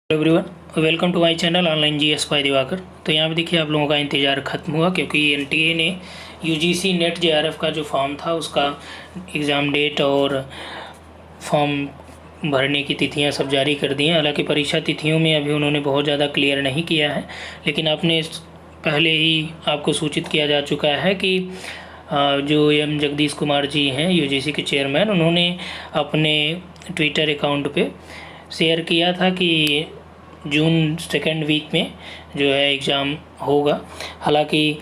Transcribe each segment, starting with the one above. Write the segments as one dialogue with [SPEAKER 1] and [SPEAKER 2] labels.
[SPEAKER 1] Everyone, welcome to my channel online GS by Diwakar. तो यहाँ पे देखिए आप लोगों का इंतज़ार ख़त्म हुआ क्योंकि एनटीए ने यूजीसी नेट जेआरएफ का जो फॉर्म था उसका एग्ज़ाम डेट और फॉर्म भरने की तिथियाँ सब जारी कर दी हैं। हालांकि परीक्षा तिथियों में अभी उन्होंने बहुत ज़्यादा क्लियर नहीं किया है, लेकिन आपने पहले ही आपको सूचित किया जा चुका है कि जो एम जगदीश कुमार जी हैं यूजीसी के चेयरमैन, उन्होंने अपने ट्विटर अकाउंट पे शेयर किया था कि जून सेकेंड वीक में जो है एग्ज़ाम होगा। हालांकि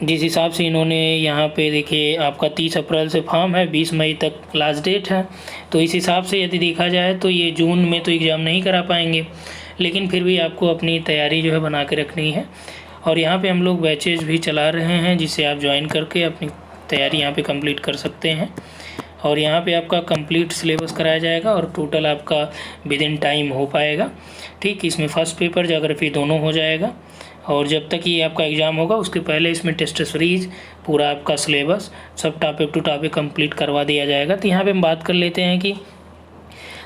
[SPEAKER 1] जिस हिसाब से इन्होंने यहाँ पे देखिए आपका 30 अप्रैल से फॉर्म है, 20 मई तक लास्ट डेट है, तो इस हिसाब से यदि देखा जाए तो ये जून में तो एग्ज़ाम नहीं करा पाएंगे, लेकिन फिर भी आपको अपनी तैयारी जो है बना के रखनी है। और यहाँ पे हम लोग बैचेज भी चला रहे हैं जिससे आप ज्वाइन करके अपनी तैयारी यहाँ पे कंप्लीट कर सकते हैं। और यहाँ पे आपका कंप्लीट सिलेबस कराया जाएगा और टोटल आपका विद इन टाइम हो पाएगा। ठीक, इसमें फर्स्ट पेपर ज्योग्राफी दोनों हो जाएगा। और जब तक ये आपका एग्ज़ाम होगा उसके पहले इसमें टेस्ट सीरीज पूरा आपका सिलेबस सब टॉपिक टू टॉपिक कंप्लीट करवा दिया जाएगा। तो यहाँ पे हम बात कर लेते हैं कि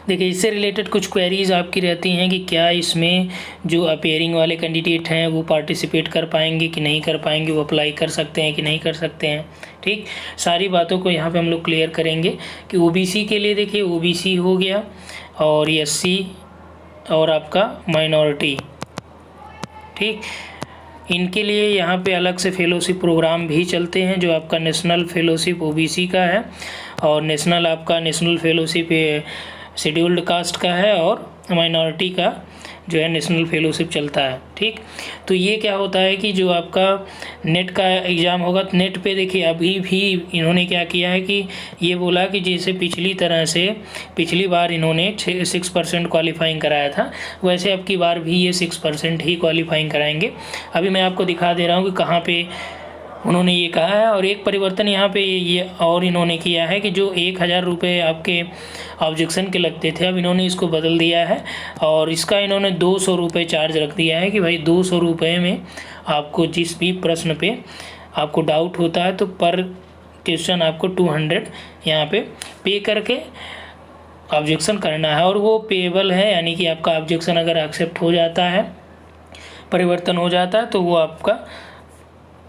[SPEAKER 1] देखिए इससे रिलेटेड कुछ क्वेरीज़ आपकी रहती हैं कि क्या इसमें जो अपेयरिंग वाले कैंडिडेट हैं वो पार्टिसिपेट कर पाएंगे कि नहीं कर पाएंगे, वो अप्लाई कर सकते हैं कि नहीं कर सकते हैं। ठीक, सारी बातों को यहाँ पे हम लोग क्लियर करेंगे कि ओबीसी के लिए देखिए ओबीसी हो गया और एससी और आपका माइनॉरिटी, ठीक, इनके लिए यहाँ पे अलग से फेलोशिप प्रोग्राम भी चलते हैं जो आपका नेशनल फेलोशिप ओबीसी का है और नेशनल फेलोशिप शेड्यूल्ड कास्ट का है और माइनॉरिटी का जो है नेशनल फेलोशिप चलता है। ठीक, तो ये क्या होता है कि जो आपका नेट का एग्ज़ाम होगा, नेट पे देखिए अभी भी इन्होंने क्या किया है कि ये बोला कि जैसे पिछली बार इन्होंने 6% क्वालिफाइंग कराया था, वैसे अब की बार भी ये 6% ही क्वालिफाइंग कराएंगे। अभी मैं आपको दिखा दे रहा हूँ कि कहाँ पे उन्होंने ये कहा है। और एक परिवर्तन यहाँ पे ये और इन्होंने किया है कि जो 1000 रुपये आपके ऑब्जेक्शन के लगते थे, अब इन्होंने इसको बदल दिया है और इसका इन्होंने 200 रुपये चार्ज रख दिया है कि भाई 200 रुपये में आपको जिस भी प्रश्न पे आपको डाउट होता है तो पर क्वेश्चन आपको 200 यहाँ पे पे करके ऑब्जेक्शन करना है। और वो पेएबल है, यानी कि आपका ऑब्जेक्शन अगर एक्सेप्ट हो जाता है, परिवर्तन हो जाता है, तो वो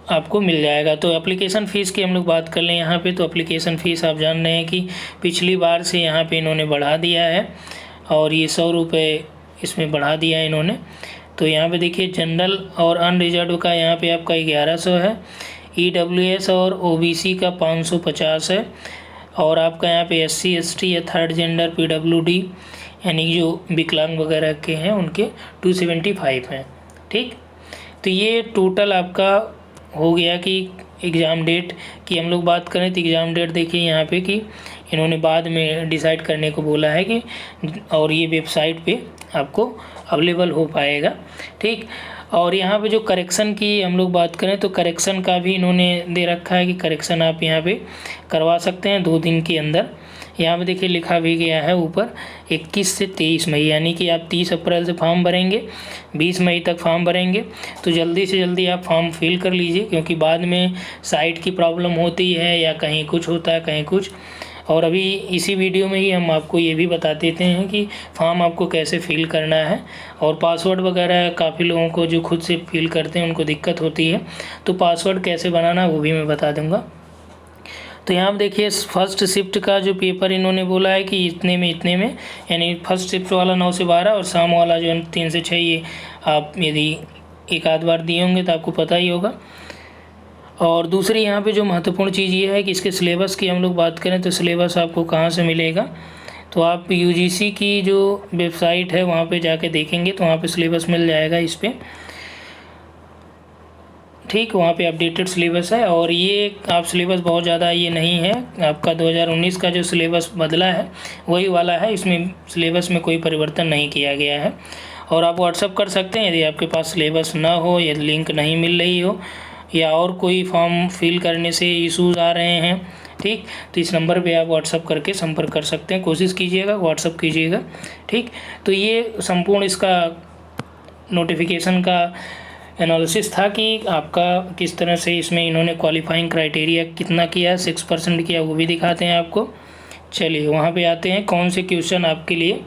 [SPEAKER 1] आपको मिल जाएगा। तो एप्लीकेशन फ़ीस की हम लोग बात कर लें यहाँ पे, तो एप्लीकेशन फ़ीस आप जान रहे हैं कि पिछली बार से यहाँ पे इन्होंने बढ़ा दिया है और ये 100 रुपये इसमें बढ़ा दिया है इन्होंने। तो यहाँ पे देखिए जनरल और अनरिजर्व का यहाँ पे आपका 1100 है, ईडब्ल्यूएस और ओबीसी का 550 है और आपका यहाँ पे एससी एसटी या थर्ड जेंडर पीडब्ल्यूडी यानी जो विकलांग वगैरह के हैं उनके 275 हैं। ठीक, तो ये टोटल आपका हो गया कि एग्ज़ाम डेट की हम लोग बात करें तो एग्ज़ाम डेट देखिए यहाँ पे कि इन्होंने बाद में डिसाइड करने को बोला है कि और ये वेबसाइट पे आपको अवेलेबल हो पाएगा। ठीक, और यहाँ पे जो करेक्शन की हम लोग बात करें तो करेक्शन का भी इन्होंने दे रखा है कि करेक्शन आप यहाँ पे करवा सकते हैं 2 दिन के अंदर। यहाँ पे देखिए लिखा भी गया है ऊपर 21 से 23 मई, यानी कि आप 30 अप्रैल से फॉर्म भरेंगे, 20 मई तक फॉर्म भरेंगे, तो जल्दी से जल्दी आप फॉर्म फिल कर लीजिए क्योंकि बाद में साइट की प्रॉब्लम होती है या कहीं कुछ होता है कहीं कुछ। और अभी इसी वीडियो में ही हम आपको ये भी बता देते हैं कि फॉर्म आपको कैसे फिल करना है। और पासवर्ड वगैरह काफ़ी लोगों को जो खुद से फिल करते हैं उनको दिक्कत होती है, तो पासवर्ड कैसे बनाना वो भी मैं बता दूँगा। तो यहाँ देखिए फर्स्ट शिफ्ट का जो पेपर इन्होंने बोला है कि इतने में यानी फर्स्ट शिफ्ट वाला 9 से 12 और शाम वाला जो 3 से 6, ये आप यदि एक आध बार दिए होंगे तो आपको पता ही होगा। और दूसरी यहाँ पे जो महत्वपूर्ण चीज़ ये है कि इसके सिलेबस की हम लोग बात करें तो सिलेबस आपको कहाँ से मिलेगा, तो आप यूजीसी की जो वेबसाइट है वहाँ पे जाके देखेंगे तो वहाँ पे सिलेबस मिल जाएगा इस पर। ठीक, वहाँ पे अपडेटेड सिलेबस है और ये आप सिलेबस बहुत ज़्यादा ये नहीं है, आपका 2019 का जो सिलेबस बदला है वही वाला है, इसमें सिलेबस में कोई परिवर्तन नहीं किया गया है। और आप व्हाट्सअप कर सकते हैं यदि आपके पास सिलेबस ना हो या लिंक नहीं मिल रही हो या और कोई फॉर्म फिल करने से इशूज़ आ रहे हैं। ठीक, तो इस नंबर पे आप व्हाट्सअप करके संपर्क कर सकते हैं, कोशिश कीजिएगा व्हाट्सअप कीजिएगा। ठीक, तो ये संपूर्ण इसका नोटिफिकेशन का एनालिसिस था कि आपका किस तरह से इसमें इन्होंने क्वालिफाइंग क्राइटेरिया कितना किया, 6% किया, वो भी दिखाते हैं आपको। चलिए वहाँ पे आते हैं कौन से क्वेश्चन आपके लिए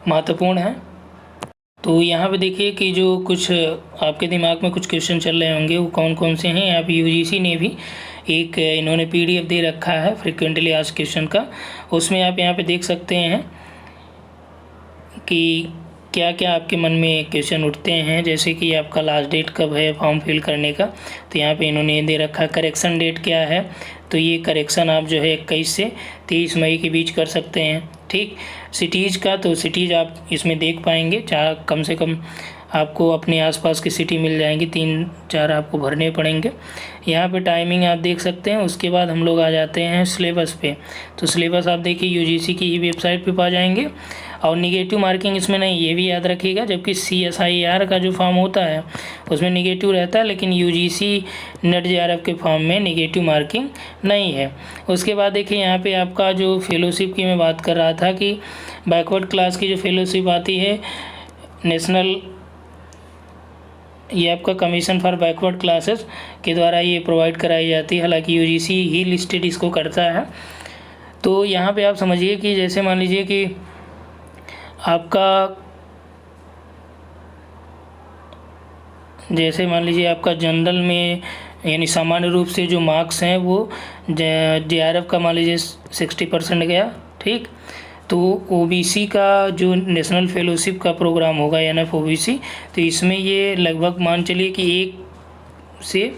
[SPEAKER 1] महत्वपूर्ण हैं। तो यहाँ पे देखिए कि जो कुछ आपके दिमाग में कुछ क्वेश्चन चल रहे होंगे वो कौन कौन से हैं। यहाँ पे यूजीसी ने भी एक इन्होंने पीडीएफ दे रखा है फ्रिक्वेंटली आस्क्ड क्वेश्चन का, उसमें आप यहाँ पे देख सकते हैं कि क्या क्या आपके मन में क्वेश्चन उठते हैं। जैसे कि आपका लास्ट डेट कब है फॉर्म फिल करने का, तो यहाँ पे इन्होंने दे रखा करेक्शन डेट क्या है, तो ये करेक्शन आप जो है 21 से 23 मई के बीच कर सकते हैं। ठीक, सिटीज़ का, तो सिटीज़ आप इसमें देख पाएंगे, चार कम से कम आपको अपने आसपास की सिटी मिल जाएंगी, 3-4 आपको भरने पड़ेंगे। यहाँ पे टाइमिंग आप देख सकते हैं। उसके बाद हम लोग आ जाते हैं सिलेबस पे, तो सिलेबस आप देखिए यूजीसी की ही वेबसाइट पे पा जाएंगे। और निगेटिव मार्किंग इसमें नहीं, ये भी याद रखिएगा, जबकि CSIR का जो फॉर्म होता है उसमें निगेटिव रहता है, लेकिन यूजीसी नेट JRF के फॉर्म में निगेटिव मार्किंग नहीं है। उसके बाद देखिए यहाँ पे आपका जो फेलोशिप की मैं बात कर रहा था कि बैकवर्ड क्लास की जो फेलोशिप आती है नेशनल, ये आपका कमीशन फॉर बैकवर्ड क्लासेस के द्वारा ये प्रोवाइड कराई जाती है, हालांकि यूजीसी ही लिस्टेड इसको करता है। तो यहाँ पे आप समझिए कि जैसे मान लीजिए कि आपका जनरल में यानी सामान्य रूप से जो मार्क्स हैं वो JRF का मान लीजिए 60% गया, ठीक। तो OBC का जो नेशनल फेलोशिप का प्रोग्राम होगा NF OBC, तो इसमें ये लगभग मान चलिए कि 1 से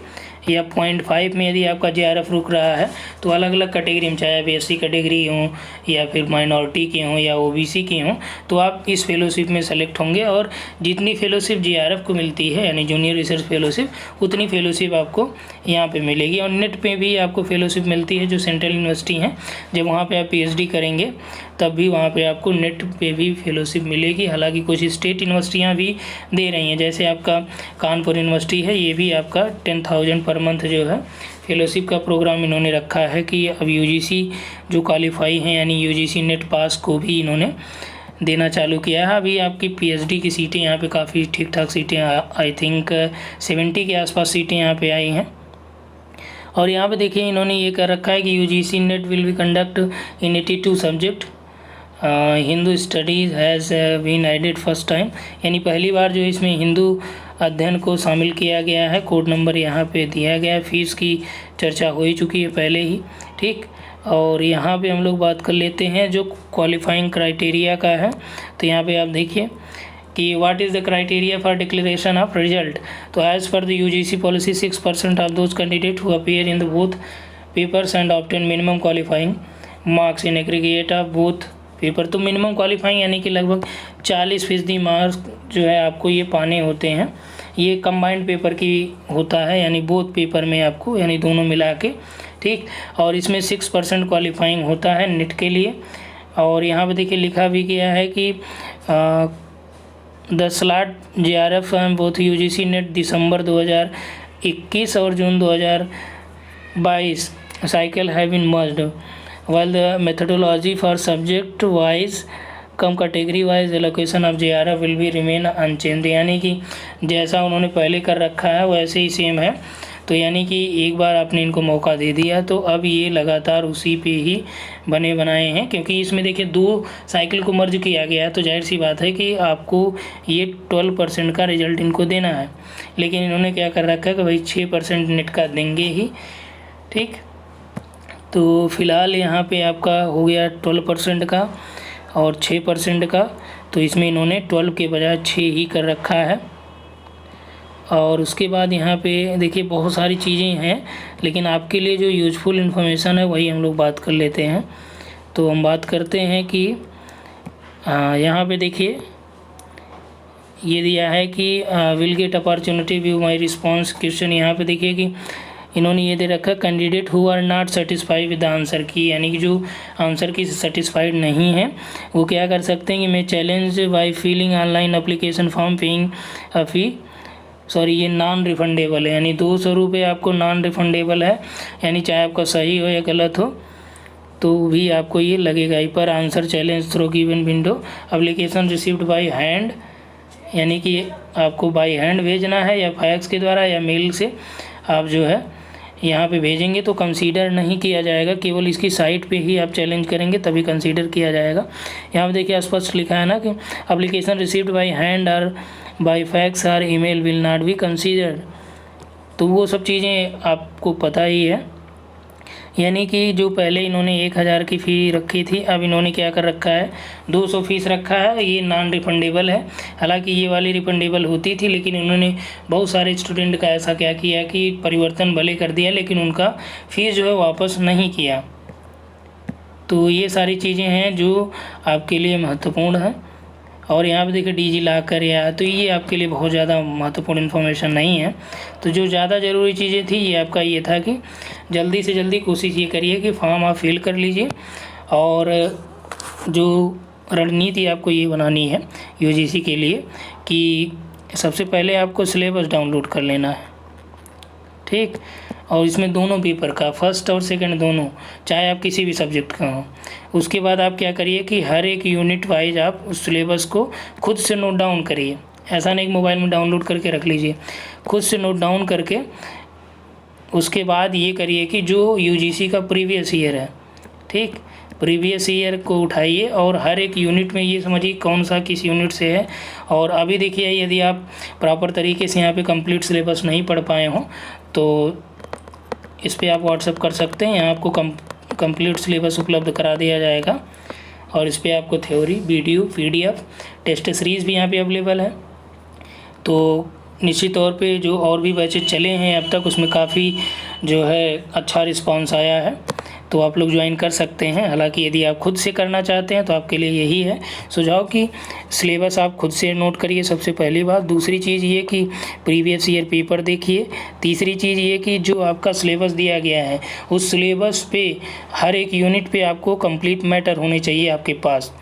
[SPEAKER 1] या 0.5 में यदि आपका JRF रुक रहा है, तो अलग अलग कैटेगरी में, चाहे आप SC कैटेगरी हों या फिर माइनॉरिटी के हों या OBC के हों, तो आप इस फेलोशिप में सेलेक्ट होंगे। और जितनी फेलोशिप JRF को मिलती है यानी जूनियर रिसर्च फेलोशिप, उतनी फेलोशिप आपको यहाँ पे मिलेगी। और नेट पे भी आपको फेलोशिप मिलती है जो सेंट्रल यूनिवर्सिटी हैं, जब वहाँ पे आप PhD करेंगे तब भी वहाँ पे आपको नेट पे भी फेलोशिप मिलेगी। हालांकि कुछ स्टेट यूनिवर्सिटियाँ भी दे रही हैं, जैसे आपका कानपुर यूनिवर्सिटी है, ये भी आपका 10,000 पर मंथ जो है फेलोशिप का प्रोग्राम इन्होंने रखा है कि अब यूजीसी जो क्वालिफाई हैं यानी यूजीसी नेट पास को भी इन्होंने देना चालू किया है। अभी आपकी PhD की सीटें यहाँ पे काफ़ी ठीक ठाक सीटें, आई थिंक 70 के आसपास सीटें यहाँ पे आई हैं। और यहाँ पे देखिए इन्होंने ये कर रखा है कि UGC NET will be conduct in 82 subject, Hindu studies has been added first time, यानी पहली बार जो इसमें हिंदू अध्ययन को शामिल किया गया है। कोड नंबर यहाँ पे दिया गया है। फ़ीस की चर्चा हो ही चुकी है पहले ही, ठीक। और यहाँ पे हम लोग बात कर लेते हैं जो क्वालिफाइंग क्राइटेरिया का है। तो यहाँ पे आप देखिए कि what is the criteria for declaration of result. तो as per the UGC policy 6% of those candidate who appear in the both papers and obtain minimum qualifying marks in aggregate of both paper. तो minimum qualifying यानी कि लगभग 40% marks जो है आपको ये पाने होते हैं। ये कंबाइंड पेपर की होता है, यानी बोथ पेपर में आपको, यानी दोनों मिला के, ठीक। और इसमें 6% क्वालिफाइंग होता है नेट के लिए। और यहाँ पे देखिए लिखा भी गया है कि the slot JRF and both UGC NET December 2021 और June 2022 cycle have been merged while the methodology for subject wise cum category wise allocation of JRF will be remain unchanged, यानी कि जैसा उन्होंने पहले कर रखा है वैसे ही सेम है। तो यानी कि एक बार आपने इनको मौका दे दिया तो अब ये लगातार उसी पे ही बने बनाए हैं, क्योंकि इसमें देखिए 2 साइकिल को मर्ज किया गया है, तो जाहिर सी बात है कि आपको ये 12% का रिजल्ट इनको देना है। लेकिन इन्होंने क्या कर रखा है कि भाई 6% नेट का देंगे ही, ठीक। तो फ़िलहाल यहाँ पे आपका हो गया 12% का और 6% का, तो इसमें इन्होंने 12 के बजाय 6 ही कर रखा है। और उसके बाद यहाँ पे देखिए बहुत सारी चीज़ें हैं, लेकिन आपके लिए जो यूज़फुल इन्फॉर्मेशन है वही हम लोग बात कर लेते हैं। तो हम बात करते हैं कि यहाँ पे देखिए ये दिया है कि will get opportunity view my response question. यहाँ पे देखिए कि इन्होंने ये दे रखा candidate who are not satisfied with the answer key, यानी कि जो आंसर की सेटिस्फाइड नहीं है वो क्या कर सकते हैं कि मैं challenge by filling online application form paying a fee, sorry ये नॉन रिफंडेबल है, यानी 200 रुपये आपको नॉन रिफंडेबल है, यानी चाहे आपका सही हो या गलत हो तो भी आपको ये लगेगा ही। पर answer challenge through given window application received by hand, यानी कि आपको बाय हैंड भेजना है या फैक्स के द्वारा या मेल से आप जो है यहाँ पे भेजेंगे तो कंसीडर नहीं किया जाएगा, केवल इसकी साइट पे ही आप चैलेंज करेंगे तभी कंसीडर किया जाएगा। यहाँ पे देखिए स्पष्ट लिखा है ना कि एप्लीकेशन रिसीव्ड बाय हैंड और बाय फैक्स और email will not be considered. तो वो सब चीज़ें आपको पता ही है। यानी कि जो पहले इन्होंने 1000 की फ़ी रखी थी, अब इन्होंने क्या कर रखा है 200 फीस रखा है। ये नॉन रिफंडेबल है, हालांकि ये वाली रिफंडेबल होती थी, लेकिन इन्होंने बहुत सारे स्टूडेंट का ऐसा क्या किया कि परिवर्तन भले कर दिया लेकिन उनका फ़ीस जो है वापस नहीं किया। तो ये सारी चीज़ें हैं जो आपके लिए महत्वपूर्ण हैं। और यहाँ पे देखिए डिजी लॉकर या, तो ये आपके लिए बहुत ज़्यादा महत्वपूर्ण इन्फॉर्मेशन नहीं है। तो जो ज़्यादा ज़रूरी चीज़ें थी ये आपका ये था कि जल्दी से जल्दी कोशिश ये करिए कि फॉर्म आप फिल कर लीजिए। और जो रणनीति आपको ये बनानी है यूजीसी के लिए कि सबसे पहले आपको सिलेबस डाउनलोड कर लेना है, ठीक। और इसमें दोनों पेपर का, फर्स्ट और सेकंड दोनों, चाहे आप किसी भी सब्जेक्ट का हो। उसके बाद आप क्या करिए कि हर एक यूनिट वाइज आप उस सिलेबस को खुद से नोट डाउन करिए। ऐसा नहीं कि मोबाइल में डाउनलोड करके रख लीजिए, खुद से नोट डाउन करके उसके बाद ये करिए कि जो यूजीसी का प्रीवियस ईयर है, ठीक, प्रीवियस ईयर को उठाइए और हर एक यूनिट में ये समझिए कौन सा किस यूनिट से है। और अभी देखिए यदि आप प्रॉपर तरीके से यहाँ पे कंप्लीट सिलेबस नहीं पढ़ पाए हों तो इस पर आप व्हाट्सअप कर सकते हैं, यहाँ आपको कंप्लीट सिलेबस उपलब्ध करा दिया जाएगा। और इस पर आपको theory, video, PDF, test series भी यहाँ पे अवेलेबल है। तो निश्चित तौर पे जो और भी बैचेज चले हैं अब तक उसमें काफ़ी जो है अच्छा रिस्पांस आया है, तो आप लोग ज्वाइन कर सकते हैं। हालांकि यदि आप खुद से करना चाहते हैं तो आपके लिए यही है सुझाव कि सिलेबस आप खुद से नोट करिए, सबसे पहली बात। दूसरी चीज़ ये कि प्रीवियस ईयर पेपर देखिए। तीसरी चीज़ ये कि जो आपका सिलेबस दिया गया है उस सिलेबस पे हर एक यूनिट पे आपको कंप्लीट मैटर होने चाहिए आपके पास।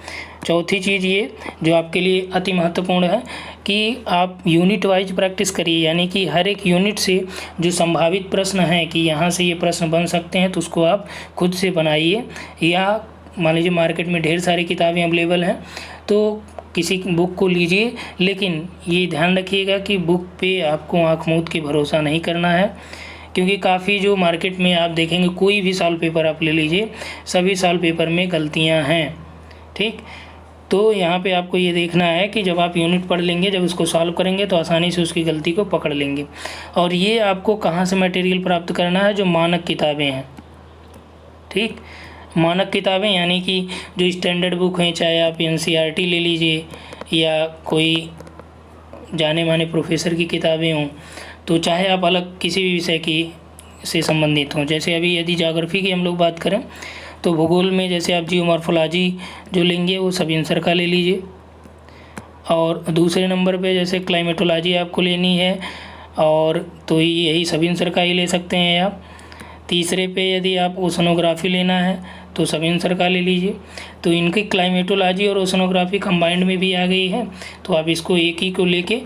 [SPEAKER 1] चौथी चीज़ ये जो आपके लिए अति महत्वपूर्ण है कि आप यूनिट वाइज प्रैक्टिस करिए, यानी कि हर एक यूनिट से जो संभावित प्रश्न हैं कि यहाँ से ये प्रश्न बन सकते हैं तो उसको आप खुद से बनाइए। या मान लीजिए मार्केट में ढेर सारी किताबें अवेलेबल हैं तो किसी बुक को लीजिए, लेकिन ये ध्यान रखिएगा कि बुक पे आपको आँख मूंद के भरोसा नहीं करना है, क्योंकि काफ़ी जो मार्केट में आप देखेंगे कोई भी साल पेपर आप ले लीजिए, सभी साल पेपर में गलतियाँ हैं, ठीक। तो यहाँ पे आपको ये देखना है कि जब आप यूनिट पढ़ लेंगे, जब उसको सॉल्व करेंगे तो आसानी से उसकी गलती को पकड़ लेंगे। और ये आपको कहाँ से मटेरियल प्राप्त करना है, जो मानक किताबें हैं, ठीक। मानक किताबें यानी कि जो स्टैंडर्ड बुक हैं, चाहे आप NCERT ले लीजिए या कोई जाने माने प्रोफेसर की किताबें हों, तो चाहे आप अलग किसी भी विषय की से संबंधित हों। जैसे अभी यदि ज्योग्राफी की हम लोग बात करें तो भूगोल में जैसे आप जियोमॉर्फोलॉजी जो लेंगे वो सब आंसर का ले लीजिए। और दूसरे नंबर पे जैसे क्लाइमेटोलॉजी आपको लेनी है और तो यही सब आंसर का ही ले सकते हैं आप। तीसरे पे यदि आप ओशनोग्राफी लेना है तो सब आंसर का ले लीजिए। तो इनकी क्लाइमेटोलॉजी और ओशनोग्राफी कंबाइंड में भी आ गई है, तो आप इसको एक ही को लेके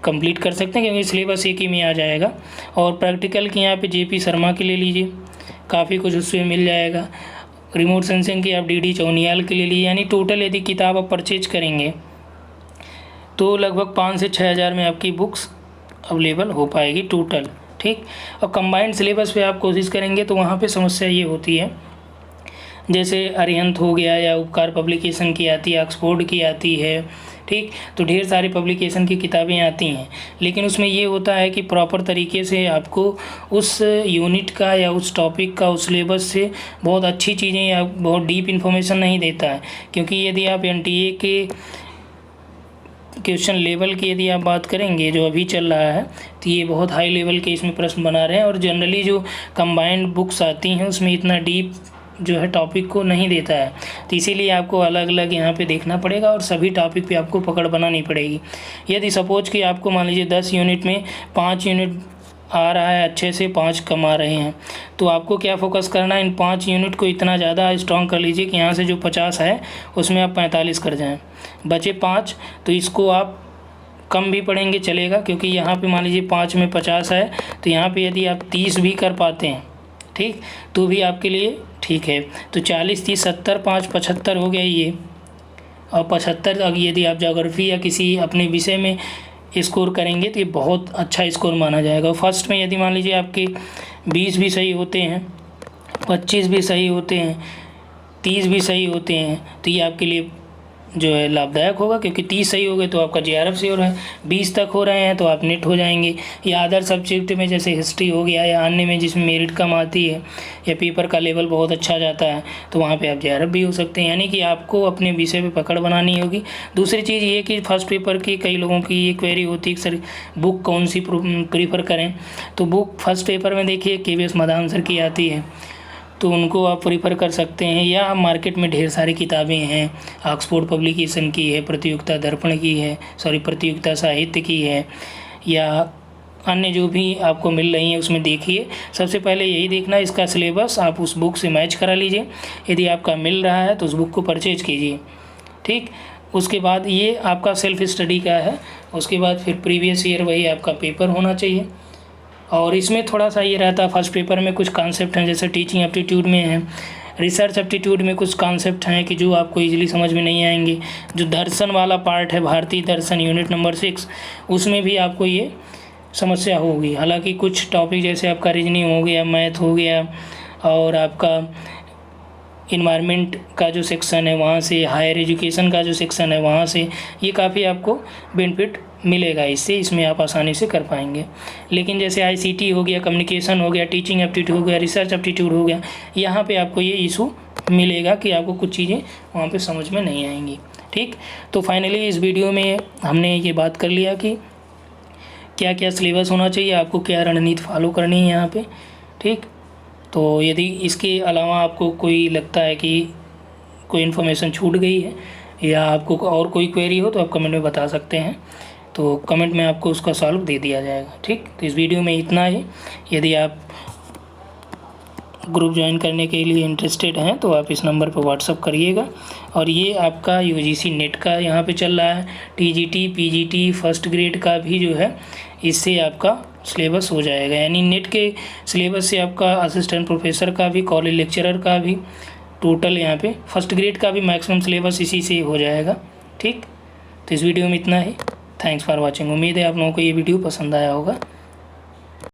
[SPEAKER 1] कंप्लीट कर सकते हैं क्योंकि सिलेबस एक ही में आ जाएगा। और प्रैक्टिकल की यहाँ पे JP शर्मा के ले लीजिए, काफ़ी कुछ उससे मिल जाएगा। रिमोट सेंसिंग की आप DD चौनियाल के ले लीजिए। यानी टोटल यदि किताब आप परचेज करेंगे तो लगभग 5 से 6 हज़ार में आपकी बुक्स अवेलेबल हो पाएगी टोटल, ठीक। और कंबाइंड सिलेबस पे आप कोशिश करेंगे तो वहाँ पे समस्या ये होती है, जैसे अरिहंत हो गया या उपकार पब्लिकेशन की आती है, ऑक्सफोर्ड की आती है, ठीक। तो ढेर सारी पब्लिकेशन की किताबें आती हैं, लेकिन उसमें ये होता है कि प्रॉपर तरीके से आपको उस यूनिट का या उस टॉपिक का उस सिलेबस से बहुत अच्छी चीज़ें या बहुत डीप इन्फॉर्मेशन नहीं देता है। क्योंकि यदि आप NTA के क्वेश्चन लेवल की यदि आप बात करेंगे जो अभी चल रहा है तो ये बहुत हाई लेवल के इसमें प्रश्न बना रहे हैं। और जनरली जो कंबाइंड बुक्स आती हैं उसमें इतना डीप जो है टॉपिक को नहीं देता है, तो इसीलिए आपको अलग अलग यहाँ पे देखना पड़ेगा और सभी टॉपिक पे आपको पकड़ बनानी पड़ेगी। यदि सपोज कि आपको मान लीजिए 10 यूनिट में 5 यूनिट आ रहा है अच्छे से, 5 कम आ रहे हैं, तो आपको क्या फोकस करना है, इन 5 यूनिट को इतना ज़्यादा स्ट्रॉन्ग कर लीजिए कि यहाँ से जो 50 है उसमें आप 45 कर जाएँ, बचे 5 तो इसको आप कम भी पढ़ेंगे चलेगा, क्योंकि यहाँ पे मान लीजिए 5 में 50 है तो यहाँ पे यदि आप 30 भी कर पाते हैं, ठीक, तो भी आपके लिए ठीक है। तो 40, 30, 70, 5, 75 हो गया ये। और 75 यदि आप ज्योग्राफी या किसी अपने विषय में स्कोर करेंगे तो ये बहुत अच्छा स्कोर माना जाएगा। फर्स्ट में यदि मान लीजिए आपके 20 भी सही होते हैं, 25 भी सही होते हैं, 30 भी सही होते हैं, तो ये आपके लिए जो है लाभदायक होगा, क्योंकि 30 सही हो गए तो आपका JRF से हो रहा है, 20 तक हो रहे हैं तो आप नेट हो जाएंगे। या अदर सब्जेक्ट में जैसे हिस्ट्री हो गया या अन्य में जिसमें मेरिट कम आती है या पेपर का लेवल बहुत अच्छा जाता है, तो वहाँ पे आप JRF भी हो सकते हैं। यानी कि आपको अपने विषय पे पकड़ बनानी होगी। दूसरी चीज़ ये कि फर्स्ट पेपर की कई लोगों की ये क्वेरी होती है कि सर बुक कौन सी प्रीफर करें, तो बुक फर्स्ट पेपर में देखिए KVS मदान सर की आती है, तो उनको आप प्रीफर कर सकते हैं। या मार्केट में ढेर सारी किताबें हैं, ऑक्सफोर्ड पब्लिकेशन की है, प्रतियोगिता दर्पण की है, प्रतियोगिता साहित्य की है, या अन्य जो भी आपको मिल रही हैं उसमें देखिए। सबसे पहले यही देखना इसका सिलेबस आप उस बुक से मैच करा लीजिए। यदि आपका मिल रहा है तो उस बुक को परचेज कीजिए, ठीक। उसके बाद ये आपका सेल्फ स्टडी का है। उसके बाद फिर प्रीवियस ईयर वही आपका पेपर होना चाहिए। और इसमें थोड़ा सा ये रहता है, फर्स्ट पेपर में कुछ कॉन्सेप्ट हैं जैसे टीचिंग एप्टीट्यूड में है, रिसर्च एप्टीट्यूड में कुछ कॉन्सेप्ट हैं कि जो आपको इजीली समझ में नहीं आएंगे। जो दर्शन वाला पार्ट है, भारतीय दर्शन यूनिट नंबर 6, उसमें भी आपको ये समस्या होगी। हालांकि कुछ टॉपिक जैसे आपका रीजनिंग हो गया, मैथ हो गया, और आपका इन्वायरमेंट का जो सेक्शन है वहाँ से, हायर एजुकेशन का जो सेक्शन है वहाँ से, ये काफ़ी आपको बेनिफिट मिलेगा इससे, इसमें आप आसानी से कर पाएंगे। लेकिन जैसे ICT हो गया, कम्युनिकेशन हो गया, टीचिंग एप्टीट्यूड हो गया, रिसर्च एप्टीट्यूड हो गया, यहाँ पे आपको ये इशू मिलेगा कि आपको कुछ चीज़ें वहाँ पे समझ में नहीं आएंगी, ठीक। तो फाइनली इस वीडियो में हमने ये बात कर लिया कि क्या क्या सिलेबस होना चाहिए, आपको क्या रणनीति फॉलो करनी है यहाँ पर, ठीक। तो यदि इसके अलावा आपको कोई लगता है कि कोई इन्फॉर्मेशन छूट गई है या आपको और कोई क्वेरी हो तो आप कमेंट में बता सकते हैं, तो कमेंट में आपको उसका सॉल्व दे दिया जाएगा, ठीक। तो इस वीडियो में इतना ही। यदि आप ग्रुप ज्वाइन करने के लिए इंटरेस्टेड हैं तो आप इस नंबर पर व्हाट्सअप करिएगा। और ये आपका UGC नेट का यहाँ पे चल रहा है, TGT PGT फर्स्ट ग्रेड का भी जो है इससे आपका सिलेबस हो जाएगा। यानी नेट के सिलेबस से आपका असिस्टेंट प्रोफेसर का भी, कॉलेज लेक्चरर का भी, टोटल यहाँ पे फर्स्ट ग्रेड का भी मैक्सिमम सिलेबस इसी से हो जाएगा, ठीक। तो इस वीडियो में इतना ही। Thanks for watching. उम्मीद है आप लोगों को ये वीडियो पसंद आया होगा।